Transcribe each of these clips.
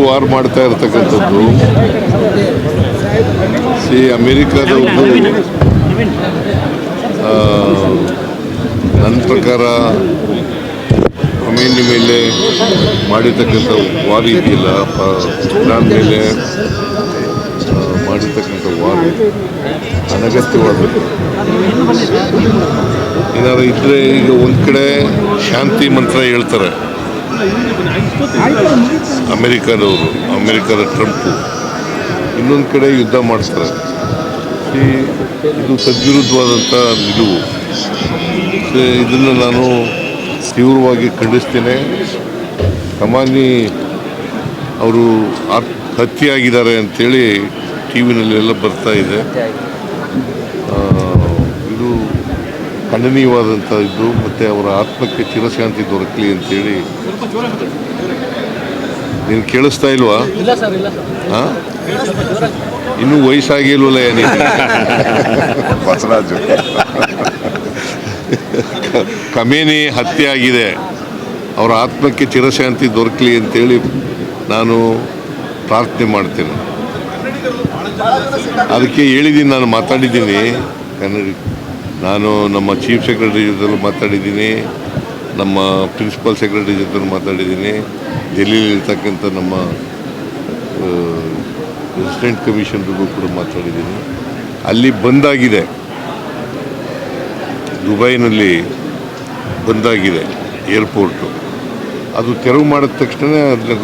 War ಮಾಡ್ತಾ ಇರ್ತಕ್ಕಂಥದ್ದು. ಅಮೆರಿಕದವ್ರದ್ದು ನನ್ನ ಪ್ರಕಾರ ಖಮೇನಿ ಮೇಲೆ ಮಾಡಿರ್ತಕ್ಕಂಥ ವಾರ್ ಇದೆಯಲ್ಲ, ಇರಾನ್ ಮೇಲೆ ಮಾಡಿರ್ತಕ್ಕಂಥ ವಾರ್ ಅನಗತ್ಯವಾದದ್ದು. ಏನಾದ್ರು ಇದ್ದರೆ ಈಗ ಒಂದು ಕಡೆ ಶಾಂತಿ ಮಂತ್ರ ಹೇಳ್ತಾರೆ ಅಮೆರಿಕದ ಟ್ರಂಪು, ಇನ್ನೊಂದು ಕಡೆ ಯುದ್ಧ ಮಾಡ್ತಾರೆ. ಇದು ತದ್ವಿರುದ್ಧವಾದಂಥ ನಿಲುವು. ಇದನ್ನು ನಾನು ತೀವ್ರವಾಗಿ ಖಂಡಿಸ್ತೇನೆ. ಖಮೇನಿ ಅವರು ಹತ್ಯೆಯಾಗಿದ್ದಾರೆ ಅಂಥೇಳಿ ಟಿ ವಿನಲ್ಲೆಲ್ಲ ಬರ್ತಾ ಇದೆ. ಇದು ಖಂಡನೀಯವಾದಂಥ ಇದು. ಮತ್ತು ಅವರ ಆತ್ಮಕ್ಕೆ ಚಿರಶಾಂತಿ ದೊರಕಲಿ ಅಂಥೇಳಿ. ನೀನು ಕೇಳಿಸ್ತಾ ಇಲ್ವಾ? ಹಾಂ, ಇನ್ನೂ ವಯಸ್ಸಾಗಿಲ್ವಲ್ಲ ಏನಿದೆ? ಬಸವರಾಜು ಖಮೇನಿ ಹತ್ಯೆ ಆಗಿದೆ, ಅವರ ಆತ್ಮಕ್ಕೆ ಚಿರಶಾಂತಿ ದೊರಕಲಿ ಅಂತೇಳಿ ನಾನು ಪ್ರಾರ್ಥನೆ ಮಾಡ್ತೇನೆ. ಅದಕ್ಕೆ ಹೇಳಿದ್ದೀನಿ, ನಾನು ಮಾತಾಡಿದ್ದೀನಿ ನಾನು ನಮ್ಮ ಚೀಫ್ ಸೆಕ್ರೆಟರಿ ಜೊತೆಲೂ ಮಾತಾಡಿದ್ದೀನಿ, ನಮ್ಮ ಪ್ರಿನ್ಸಿಪಲ್ ಸೆಕ್ರೆಟರಿ ಜೊತೆ ಮಾತಾಡಿದ್ದೀನಿ, ಡೆಲ್ಲಿಲಿರ್ತಕ್ಕಂಥ ನಮ್ಮ ಅಸಿಸ್ಟೆಂಟ್ ಕಮಿಷನರ್ಗೂ ಕೂಡ ಮಾತಾಡಿದ್ದೀನಿ. ಅಲ್ಲಿ ಬಂದಾಗಿದೆ, ದುಬೈನಲ್ಲಿ ಬಂದಾಗಿದೆ ಏರ್ಪೋರ್ಟು. ಅದು ತೆರವು ಮಾಡಿದ ತಕ್ಷಣ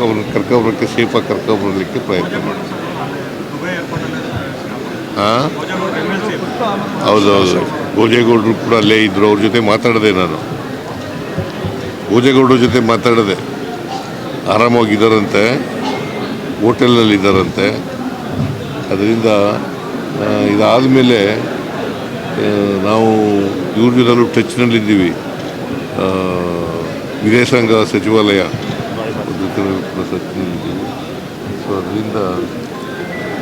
ಅವ್ರನ್ನ ಕರ್ಕೊಬರೋಕ್ಕೆ, ಸೇಫಾಗಿ ಕರ್ಕೊಬರಲಿಕ್ಕೆ ಪ್ರಯತ್ನ ಮಾಡ್ತೀವಿ. ಹಾಂ, ಹೌದೌದು. ಭೋಜೇಗೌಡರು ಕೂಡ ಅಲ್ಲೇ ಇದ್ದರು, ಅವ್ರ ಜೊತೆ ಮಾತಾಡಿದೆ ನಾನು. ಭೋಜೇಗೌಡರ ಜೊತೆ ಮಾತಾಡಿದೆ, ಆರಾಮಾಗಿದ್ದಾರಂತೆ, ಹೋಟೆಲ್ನಲ್ಲಿದ್ದಾರಂತೆ. ಅದರಿಂದ ಇದಾದ ಮೇಲೆ ನಾವು ಇವ್ರ ಜೊತೆಲೂ ಟಚ್ನಲ್ಲಿದ್ದೀವಿ. ವಿದೇಶಾಂಗ ಸಚಿವಾಲಯ ಟಚ್ನಲ್ಲಿದ್ದೀವಿ. ಸೊ ಅದರಿಂದ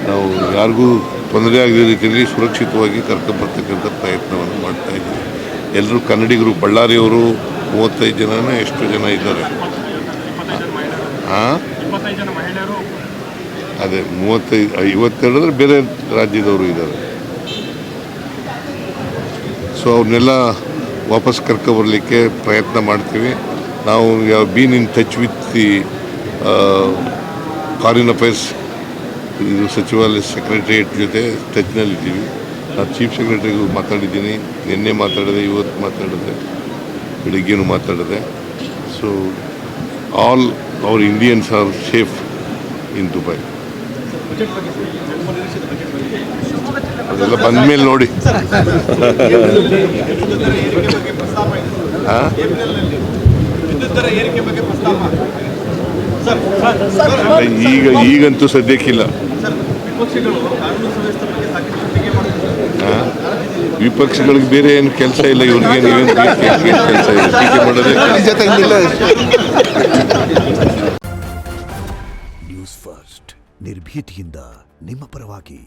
ನಾವು ಯಾರಿಗೂ ತೊಂದರೆ ಆಗದ ರೀತಿಯಲ್ಲಿ ಸುರಕ್ಷಿತವಾಗಿ ಕರ್ಕೊಂಬರ್ತಕ್ಕಂಥ ಪ್ರಯತ್ನವನ್ನು ಮಾಡ್ತಾಯಿದ್ದೀವಿ. ಎಲ್ಲರೂ ಕನ್ನಡಿಗರು, ಬಳ್ಳಾರಿಯವರು 35 ಜನನ ಎಷ್ಟು ಜನ ಇದ್ದಾರೆ? ಹಾಂ, ಅದೇ 52 ಅಂದರೆ ಬೇರೆ ರಾಜ್ಯದವರು ಇದ್ದಾರೆ. ಸೊ ಅವ್ರನ್ನೆಲ್ಲ ವಾಪಸ್ ಕರ್ಕೊಬರಲಿಕ್ಕೆ ಪ್ರಯತ್ನ ಮಾಡ್ತೀವಿ. ನಾವು been in touch with the foreign affairs ಇದು ಸಚಿವಾಲಯ ಸೆಕ್ರೆಟರಿಯೇಟ್ ಜೊತೆ ಟಚ್ನಲ್ಲಿದ್ದೀವಿ. ನಾನು ಚೀಫ್ ಸೆಕ್ರೆಟರಿಗೂ ಮಾತಾಡಿದ್ದೀನಿ, ನಿನ್ನೆ ಮಾತಾಡಿದೆ, ಇವತ್ತು ಮಾತಾಡಿದೆ, ಬೆಳಿಗ್ಗೆನೂ ಮಾತಾಡಿದೆ. So all our Indians are safe in Dubai. ಅದೆಲ್ಲ ಬಂದ ಮೇಲೆ ನೋಡಿ. ಈಗಂತೂ ಸದ್ಯಕ್ಕಿಲ್ಲ. ವಿಪಕ್ಷಗಳಿಗೆ ಬೇರೆ ಏನು ಕೆಲಸ ಇಲ್ಲ, ಇವ್ರಿಗೆ ನೀವೇನು ಕೆಲಸ ಇಲ್ಲ, ಟೀಕೆ ಮಾಡೋದೇ. ನ್ಯೂಸ್ ಫಸ್ಟ್, ನಿರ್ಭೀತಿಯಿಂದ ನಿಮ್ಮ ಪರವಾಗಿ.